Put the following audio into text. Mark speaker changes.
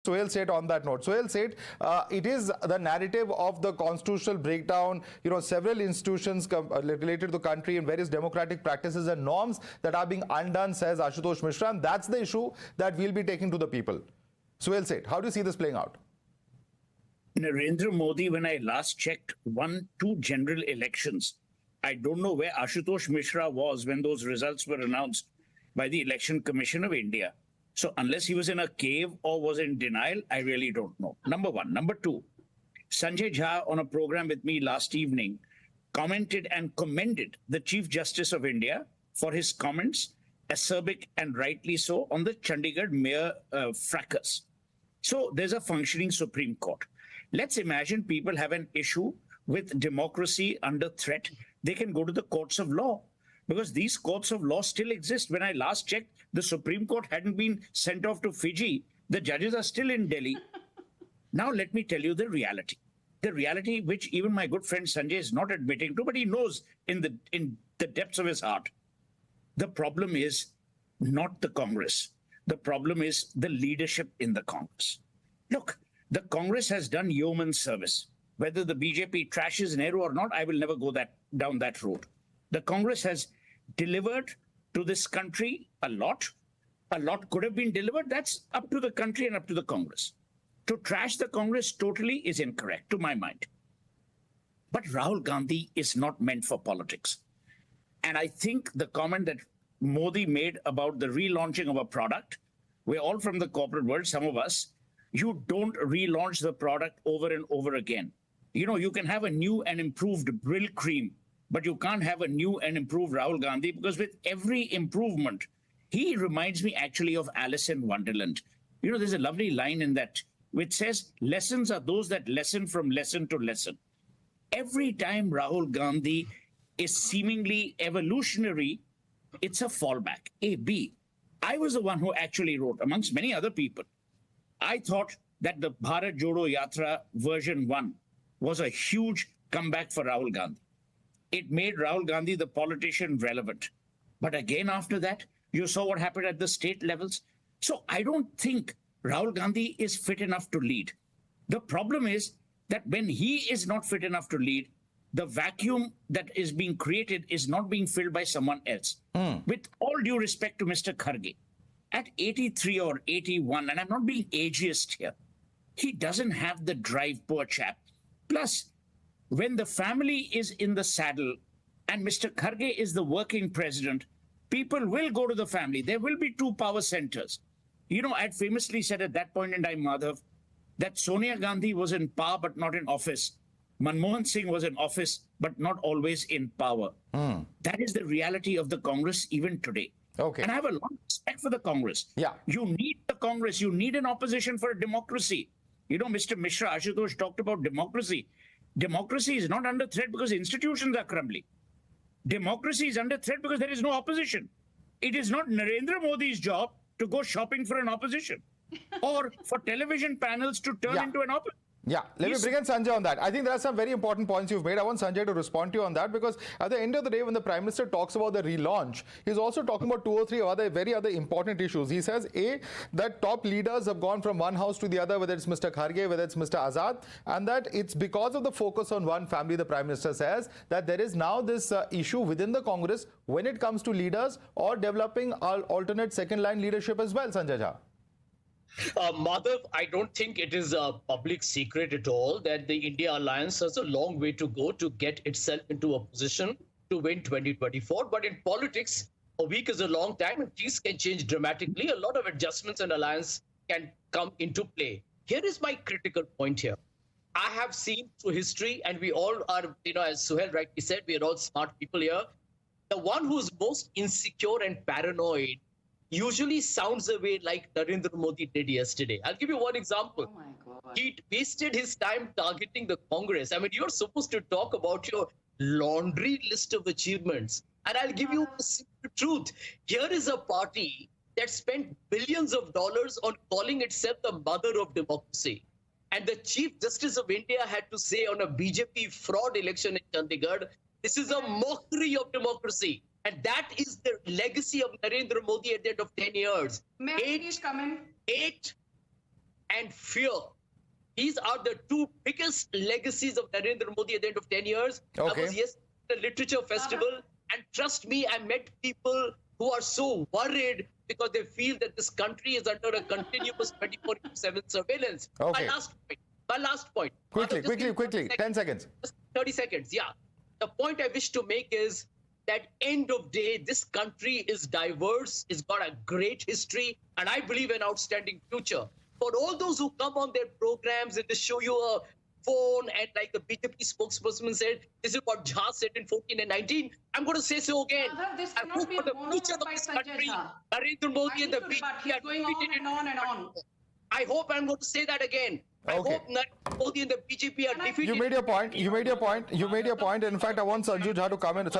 Speaker 1: Sohail Seth on that note. Sohail Seth, it is the narrative of the constitutional breakdown, several institutions related to the country and various democratic practices and norms that are being undone, says Ashutosh Mishra, and that's the issue that we'll be taking to the people. Sohail Seth, how do you see this playing out?
Speaker 2: Narendra Modi, when I last checked, won 2 general elections. I don't know where Ashutosh Mishra was when those results were announced by the Election Commission of India. So unless he was in a cave or was in denial, I really don't know. Number one. Number two, Sanjay Jha on a program with me last evening commented and commended the Chief Justice of India for his comments, acerbic and rightly so, on the Chandigarh mayor fracas. So there's a functioning Supreme Court. Let's imagine people have an issue with democracy under threat. They can go to the courts of law, because these courts of law still exist. When I last checked, the Supreme Court hadn't been sent off to Fiji. The judges are still in Delhi. Now, let me tell you the reality. The reality which even my good friend Sanjay is not admitting to, but he knows in the depths of his heart. The problem is not the Congress. The problem is the leadership in the Congress. Look, the Congress has done yeoman service. Whether the BJP trashes Nehru or not, I will never go down that road. The Congress has delivered to this country a lot. A lot could have been delivered. That's up to the country and up to the Congress. To trash the Congress totally is incorrect, to my mind. But Rahul Gandhi is not meant for politics. And I think the comment that Modi made about the relaunching of a product, we're all from the corporate world, some of us, you don't relaunch the product over and over again. You can have a new and improved Brill cream, but you can't have a new and improved Rahul Gandhi, because with every improvement, he reminds me actually of Alice in Wonderland. There's a lovely line in that which says, lessons are those that lesson from lesson to lesson. Every time Rahul Gandhi is seemingly evolutionary, it's a fallback. A, B. I was the one who actually wrote, amongst many other people, I thought that the Bharat Jodo Yatra version 1 was a huge comeback for Rahul Gandhi. It made Rahul Gandhi, the politician, relevant. But again, after that, you saw what happened at the state levels. So I don't think Rahul Gandhi is fit enough to lead. The problem is that when he is not fit enough to lead, the vacuum that is being created is not being filled by someone else. With all due respect to Mr. Kharge, at 83 or 81, and I'm not being ageist here, he doesn't have the drive, poor chap. Plus, when the family is in the saddle and Mr. Kharge is the working president, people will go to the family. There will be 2 power centers. I had famously said at that point in time, Madhav, that Sonia Gandhi was in power but not in office. Manmohan Singh was in office but not always in power. That is the reality of the Congress even today.
Speaker 1: Okay.
Speaker 2: And I have a lot of respect for the Congress.
Speaker 1: Yeah.
Speaker 2: You need the Congress. You need an opposition for a democracy. Mr. Mishra, Ashutosh talked about democracy. Democracy is not under threat because institutions are crumbling. Democracy is under threat because there is no opposition. It is not Narendra Modi's job to go shopping for an opposition or for television panels to turn into an opposition.
Speaker 1: Yeah, let me bring in Sanjay on that. I think there are some very important points you've made. I want Sanjay to respond to you on that, because at the end of the day, when the Prime Minister talks about the relaunch, he's also talking about 2 or 3 other important issues. He says, A, that top leaders have gone from one house to the other, whether it's Mr. Kharge, whether it's Mr. Azad, and that it's because of the focus on one family, the Prime Minister says, that there is now this issue within the Congress when it comes to leaders or developing alternate second-line leadership as well, Sanjay Jha.
Speaker 3: Madhav, I don't think it is a public secret at all that the India Alliance has a long way to go to get itself into a position to win 2024. But in politics, a week is a long time and things can change dramatically. A lot of adjustments and alliance can come into play. Here is my critical point here. I have seen through history, and we all are, as Sohail rightly said, we are all smart people here. The one who's most insecure and paranoid usually sounds a way like Narendra Modi did yesterday. I'll give you one example.
Speaker 4: Oh my God.
Speaker 3: He wasted his time targeting the Congress. I mean, you're supposed to talk about your laundry list of achievements. And I'll give you a simple truth. Here is a party that spent billions of dollars on calling itself the mother of democracy. And the Chief Justice of India had to say on a BJP fraud election in Chandigarh, this is a mockery of democracy. And that is the legacy of Narendra Modi at the end of 10 years.
Speaker 4: May I please come in?
Speaker 3: and fear. These are the two biggest legacies of Narendra Modi at the end of 10 years.
Speaker 1: Okay.
Speaker 3: I was yesterday at a literature festival, and trust me, I met people who are so worried because they feel that this country is under a continuous 24/7 surveillance.
Speaker 1: Okay.
Speaker 3: My last point.
Speaker 1: Quickly, 10 seconds.
Speaker 3: Just 30 seconds, yeah. The point I wish to make is that end of day, this country is diverse, it's got a great history, and I believe an outstanding future. For all those who come on their programs and they show you a phone and like the BJP spokesperson said, this is what Jha said in 14 and 19, I'm going to say so again.
Speaker 4: This
Speaker 3: I
Speaker 4: cannot
Speaker 3: hope
Speaker 4: be
Speaker 3: for the
Speaker 4: a
Speaker 3: future of
Speaker 4: monologue
Speaker 3: this
Speaker 4: by Sanjay
Speaker 3: country,
Speaker 4: Jha.
Speaker 3: Narendra Modi and the
Speaker 4: But
Speaker 3: BJP
Speaker 4: he's
Speaker 3: are
Speaker 4: going on and on and on.
Speaker 3: I hope I'm going to say that again. I
Speaker 1: Okay.
Speaker 3: hope Narendra Modi and the BJP are defeated.
Speaker 1: You made your point. In fact, I want Sanju Jha to come in.